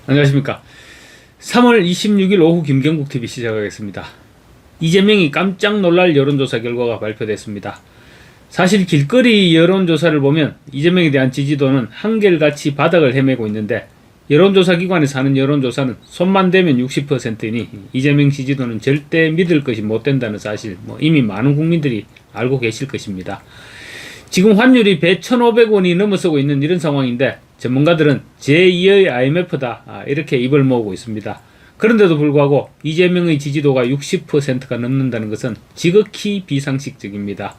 안녕하십니까. 3월 26일 오후 김경국TV 시작하겠습니다. 이재명이 깜짝 놀랄 여론조사 결과가 발표됐습니다. 사실 길거리 여론조사를 보면 이재명에 대한 지지도는 한결같이 바닥을 헤매고 있는데, 여론조사 기관에서 하는 여론조사는 손만 대면 60%이니 이재명 지지도는 절대 믿을 것이 못 된다는 사실 이미 많은 국민들이 알고 계실 것입니다. 지금 환율이 배 1,500원이 넘어서고 있는 이런 상황인데, 전문가들은 제2의 IMF다 이렇게 입을 모으고 있습니다. 그런데도 불구하고 이재명의 지지도가 60%가 넘는다는 것은 지극히 비상식적입니다.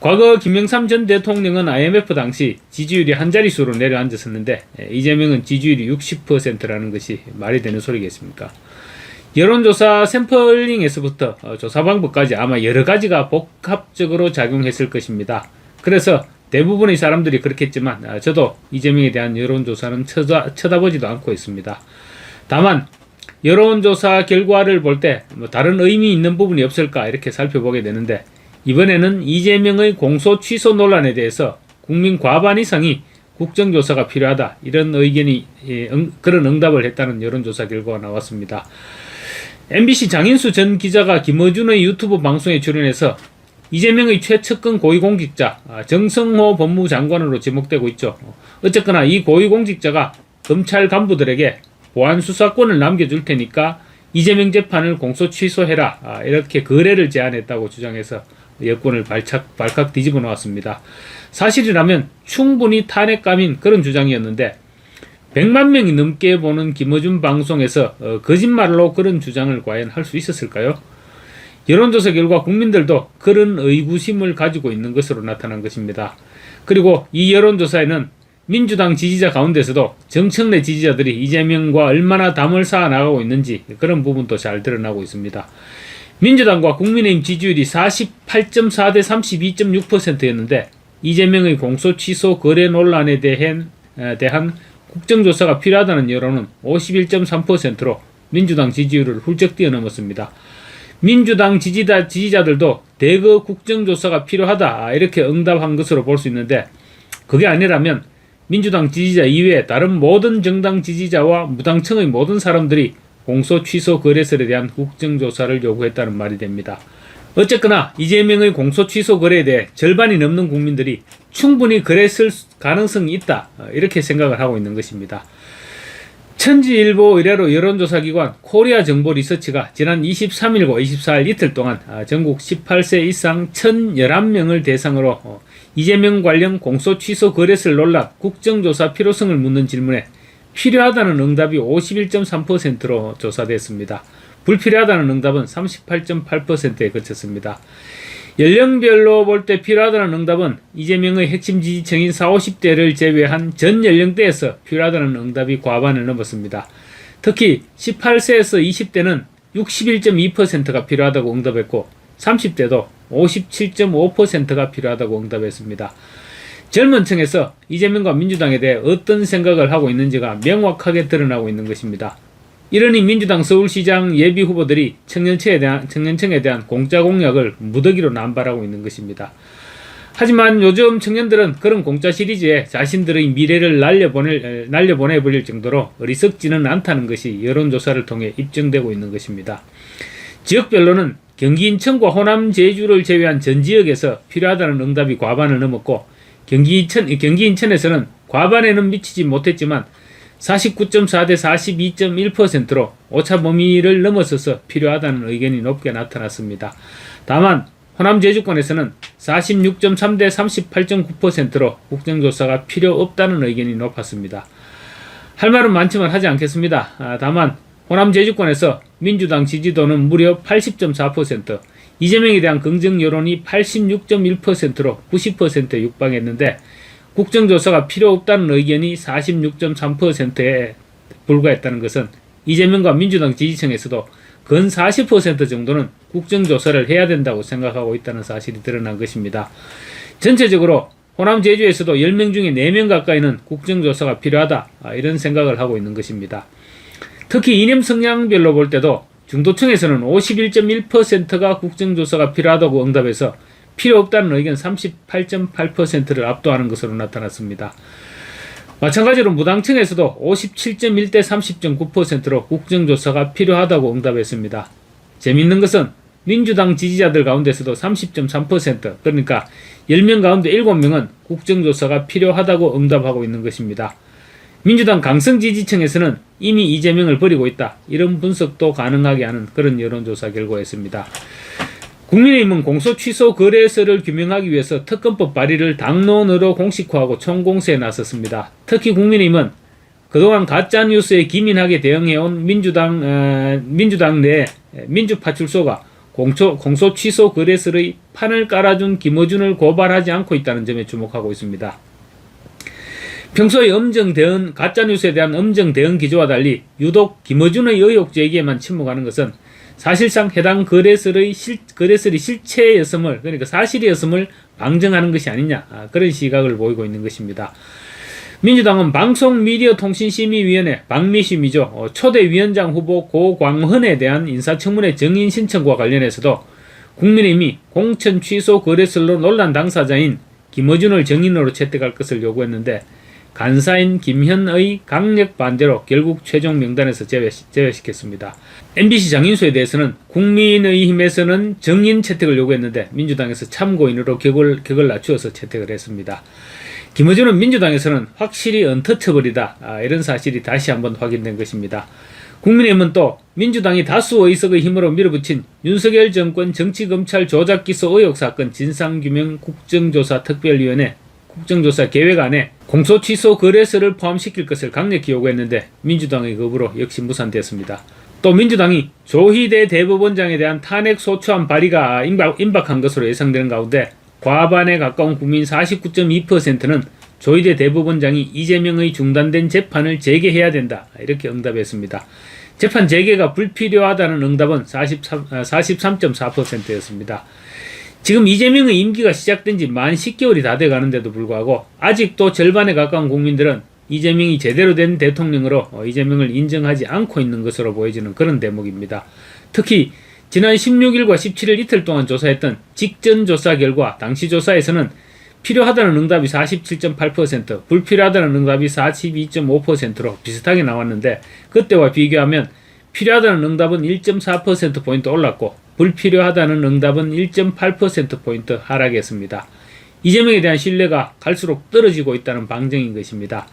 과거 김영삼 전 대통령은 IMF 당시 지지율이 한 자릿수로 내려앉았었는데, 이재명은 지지율이 60%라는 것이 말이 되는 소리겠습니까? 여론조사 샘플링에서부터 조사 방법까지 아마 여러 가지가 복합적으로 작용했을 것입니다. 그래서 대부분의 사람들이 그렇겠지만 저도 이재명에 대한 여론조사는 쳐다보지도 않고 있습니다. 다만 여론조사 결과를 볼 때 다른 의미 있는 부분이 없을까 이렇게 살펴보게 되는데, 이번에는 이재명의 공소 취소 논란에 대해서 국민 과반 이상이 국정조사가 필요하다 이런 의견이 그런 응답을 했다는 여론조사 결과가 나왔습니다. MBC 장인수 전 기자가 김어준의 유튜브 방송에 출연해서 이재명의 최측근 고위공직자 정성호 법무장관으로 지목되고 있죠. 어쨌거나 이 고위공직자가 검찰 간부들에게 보안 수사권을 남겨줄 테니까 이재명 재판을 공소 취소해라 이렇게 거래를 제안했다고 주장해서 여권을 발칵 뒤집어 놓았습니다. 사실이라면 충분히 탄핵감인 그런 주장이었는데, 100만 명이 넘게 보는 김어준 방송에서 거짓말로 그런 주장을 과연 할 수 있었을까요? 여론조사 결과 국민들도 그런 의구심을 가지고 있는 것으로 나타난 것입니다. 그리고 이 여론조사에는 민주당 지지자 가운데서도 정청래 지지자들이 이재명과 얼마나 담을 쌓아 나가고 있는지 그런 부분도 잘 드러나고 있습니다. 민주당과 국민의힘 지지율이 48.4 대 32.6%였는데 이재명의 공소 취소 거래 논란에 대한 국정조사가 필요하다는 여론은 51.3%로 민주당 지지율을 훌쩍 뛰어넘었습니다. 민주당 지지자들도 대거 국정조사가 필요하다 이렇게 응답한 것으로 볼 수 있는데, 그게 아니라면 민주당 지지자 이외에 다른 모든 정당 지지자와 무당층의 모든 사람들이 공소 취소 거래설에 대한 국정조사를 요구했다는 말이 됩니다. 어쨌거나 이재명의 공소 취소 거래에 대해 절반이 넘는 국민들이 충분히 그랬을 가능성이 있다 이렇게 생각을 하고 있는 것입니다. 천지일보 의뢰로 여론조사기관 코리아정보리서치가 지난 23일과 24일 이틀 동안 전국 18세 이상 1,011명을 대상으로 이재명 관련 공소 취소 거래설 논란 국정조사 필요성을 묻는 질문에 필요하다는 응답이 51.3%로 조사됐습니다. 불필요하다는 응답은 38.8%에 그쳤습니다. 연령별로 볼 때 필요하다는 응답은 이재명의 핵심 지지층인 40, 50대를 제외한 전 연령대에서 필요하다는 응답이 과반을 넘었습니다. 특히 18세에서 20대는 61.2%가 필요하다고 응답했고 30대도 57.5%가 필요하다고 응답했습니다. 젊은 층에서 이재명과 민주당에 대해 어떤 생각을 하고 있는지가 명확하게 드러나고 있는 것입니다. 이러니 민주당 서울시장 예비 후보들이 청년층에 대한 공짜 공약을 무더기로 남발하고 있는 것입니다. 하지만 요즘 청년들은 그런 공짜 시리즈에 자신들의 미래를 날려보내버릴 정도로 어리석지는 않다는 것이 여론조사를 통해 입증되고 있는 것입니다. 지역별로는 경기 인천과 호남 제주를 제외한 전 지역에서 필요하다는 응답이 과반을 넘었고, 경기 인천에서는 과반에는 미치지 못했지만 49.4 대 42.1%로 오차 범위를 넘어서서 필요하다는 의견이 높게 나타났습니다. 다만 호남 제주권에서는 46.3 대 38.9%로 국정조사가 필요 없다는 의견이 높았습니다. 할 말은 많지만 하지 않겠습니다. 다만 호남 제주권에서 민주당 지지도는 무려 80.4%, 이재명에 대한 긍정 여론이 86.1%로 90%에 육박했는데, 국정조사가 필요 없다는 의견이 46.3%에 불과했다는 것은 이재명과 민주당 지지층에서도 근 40% 정도는 국정조사를 해야 된다고 생각하고 있다는 사실이 드러난 것입니다. 전체적으로 호남 제주에서도 10명 중에 4명 가까이는 국정조사가 필요하다 이런 생각을 하고 있는 것입니다. 특히 이념 성향별로 볼 때도 중도층에서는 51.1%가 국정조사가 필요하다고 응답해서 필요 없다는 의견 38.8%를 압도하는 것으로 나타났습니다. 마찬가지로 무당층에서도 57.1대 30.9%로 국정조사가 필요하다고 응답했습니다. 재미있는 것은 민주당 지지자들 가운데서도 30.3%, 그러니까 10명 가운데 7명은 국정조사가 필요하다고 응답하고 있는 것입니다. 민주당 강성 지지층에서는 이미 이재명을 버리고 있다, 이런 분석도 가능하게 하는 그런 여론조사 결과였습니다. 국민의힘은 공소 취소 거래설을 규명하기 위해서 특검법 발의를 당론으로 공식화하고 총공세에 나섰습니다. 특히 국민의힘은 그동안 가짜뉴스에 기민하게 대응해온 민주당 내 민주파출소가 공소 취소 거래설의 판을 깔아준 김어준을 고발하지 않고 있다는 점에 주목하고 있습니다. 평소의 가짜뉴스에 대한 엄정 대응 기조와 달리 유독 김어준의 의혹 제기에만 침묵하는 것은 사실상 해당 거래설이 실체였음을, 그러니까 사실이었음을 방증하는 것이 아니냐, 그런 시각을 보이고 있는 것입니다. 민주당은 방송미디어통신심의위원회 방미심이죠. 초대 위원장 후보 고광헌에 대한 인사청문회 정인 신청과 관련해서도 국민의힘이 공천 취소 거래설로 논란 당사자인 김어준을 정인으로 채택할 것을 요구했는데 간사인 김현의 강력 반대로 결국 최종 명단에서 제외시켰습니다. MBC 장인수에 대해서는 국민의힘에서는 정인 채택을 요구했는데 민주당에서 참고인으로 격을 낮추어서 채택을 했습니다. 김어준은 민주당에서는 확실히 언터처블이다, 이런 사실이 다시 한번 확인된 것입니다. 국민의힘은 또 민주당이 다수 의석의 힘으로 밀어붙인 윤석열 정권 정치검찰 조작기소 의혹 사건 진상규명 국정조사 특별위원회 국정조사 계획안에 공소 취소 거래설을 포함시킬 것을 강력히 요구했는데 민주당의 거부로 역시 무산되었습니다. 또 민주당이 조희대 대법원장에 대한 탄핵 소추안 발의가 임박한 것으로 예상되는 가운데 과반에 가까운 국민 49.2%는 조희대 대법원장이 이재명의 중단된 재판을 재개해야 된다, 이렇게 응답했습니다. 재판 재개가 불필요하다는 응답은 43.4%였습니다. 지금 이재명의 임기가 시작된 지 만 10개월이 다 돼가는데도 불구하고 아직도 절반에 가까운 국민들은 이재명이 제대로 된 대통령으로 이재명을 인정하지 않고 있는 것으로 보여지는 그런 대목입니다. 특히 지난 16일과 17일 이틀 동안 조사했던 직전 조사 결과 당시 조사에서는 필요하다는 응답이 47.8%, 불필요하다는 응답이 42.5%로 비슷하게 나왔는데 그때와 비교하면 필요하다는 응답은 1.4%포인트 올랐고 불필요하다는 응답은 1.8%포인트 하락했습니다. 이재명에 대한 신뢰가 갈수록 떨어지고 있다는 방증인 것입니다.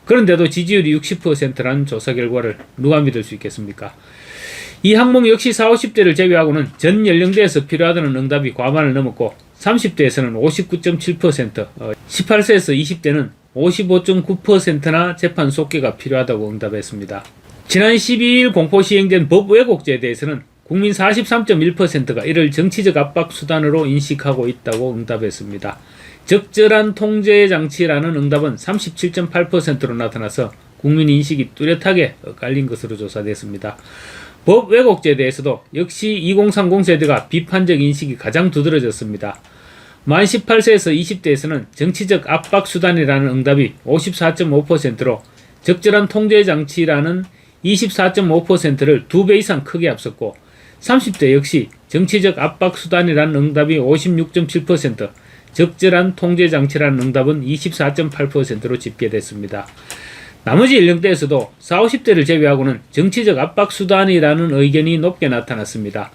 그런데도 지지율이 60%라는 조사 결과를 누가 믿을 수 있겠습니까? 이 항목 역시 40, 50대를 제외하고는 전 연령대에서 필요하다는 응답이 과반을 넘었고 30대에서는 59.7%, 18세에서 20대는 55.9%나 재판 속개가 필요하다고 응답했습니다. 지난 12일 공포 시행된 법 왜곡죄에 대해서는 국민 43.1%가 이를 정치적 압박 수단으로 인식하고 있다고 응답했습니다. 적절한 통제 장치라는 응답은 37.8%로 나타나서 국민 인식이 뚜렷하게 엇갈린 것으로 조사됐습니다. 법 왜곡죄에 대해서도 역시 2030 세대가 비판적 인식이 가장 두드러졌습니다. 만 18세에서 20대에서는 정치적 압박 수단이라는 응답이 54.5%로 적절한 통제 장치라는 24.5%를 2배 이상 크게 앞섰고 30대 역시 정치적 압박 수단이라는 응답이 56.7%, 적절한 통제 장치라는 응답은 24.8%로 집계됐습니다. 나머지 연령대에서도 40, 50대를 제외하고는 정치적 압박 수단이라는 의견이 높게 나타났습니다.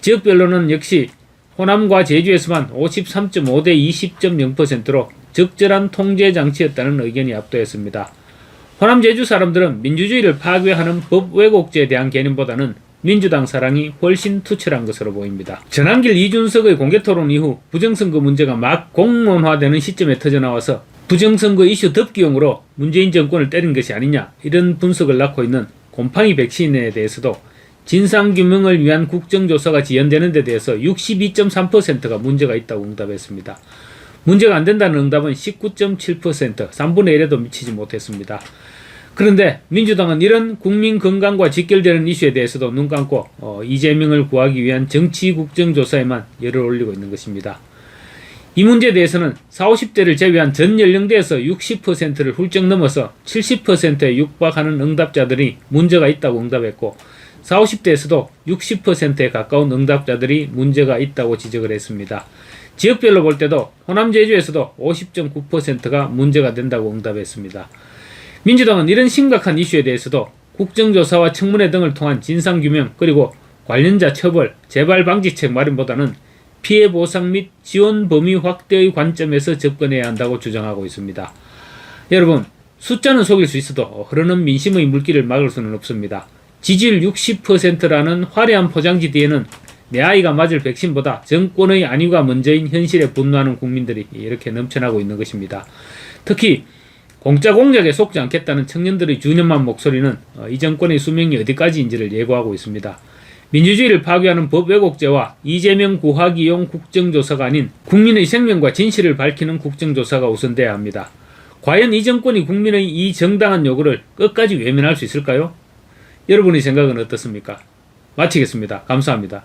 지역별로는 역시 호남과 제주에서만 53.5대 20.0%로 적절한 통제 장치였다는 의견이 압도했습니다. 호남 제주 사람들은 민주주의를 파괴하는 법 왜곡죄에 대한 개념보다는 민주당 사랑이 훨씬 투철한 것으로 보입니다. 전한길 이준석의 공개토론 이후 부정선거 문제가 막 공론화되는 시점에 터져나와서 부정선거 이슈 덮기용으로 문재인 정권을 때린 것이 아니냐, 이런 분석을 낳고 있는 곰팡이 백신에 대해서도 진상규명을 위한 국정조사가 지연되는 데 대해서 62.3%가 문제가 있다고 응답했습니다. 문제가 안 된다는 응답은 19.7%, 3분의 1에도 미치지 못했습니다. 그런데 민주당은 이런 국민 건강과 직결되는 이슈에 대해서도 눈 감고 이재명을 구하기 위한 정치 국정조사에만 열을 올리고 있는 것입니다. 이 문제에 대해서는 40, 50대를 제외한 전 연령대에서 60%를 훌쩍 넘어서 70%에 육박하는 응답자들이 문제가 있다고 응답했고 40, 50대에서도 60%에 가까운 응답자들이 문제가 있다고 지적을 했습니다. 지역별로 볼 때도 호남 제주에서도 50.9%가 문제가 된다고 응답했습니다. 민주당은 이런 심각한 이슈에 대해서도 국정조사와 청문회 등을 통한 진상규명 그리고 관련자 처벌, 재발 방지책 마련보다는 피해 보상 및 지원 범위 확대의 관점에서 접근해야 한다고 주장하고 있습니다. 여러분, 숫자는 속일 수 있어도 흐르는 민심의 물길을 막을 수는 없습니다. 지지율 60%라는 화려한 포장지 뒤에는 내 아이가 맞을 백신보다 정권의 안위가 먼저인 현실에 분노하는 국민들이 이렇게 넘쳐나고 있는 것입니다. 특히 공짜 공약에 속지 않겠다는 청년들의 준엄한 목소리는 이 정권의 수명이 어디까지인지를 예고하고 있습니다. 민주주의를 파괴하는 법 왜곡죄와 이재명 구하기용 국정조사가 아닌 국민의 생명과 진실을 밝히는 국정조사가 우선돼야 합니다. 과연 이 정권이 국민의 이 정당한 요구를 끝까지 외면할 수 있을까요? 여러분의 생각은 어떻습니까? 마치겠습니다. 감사합니다.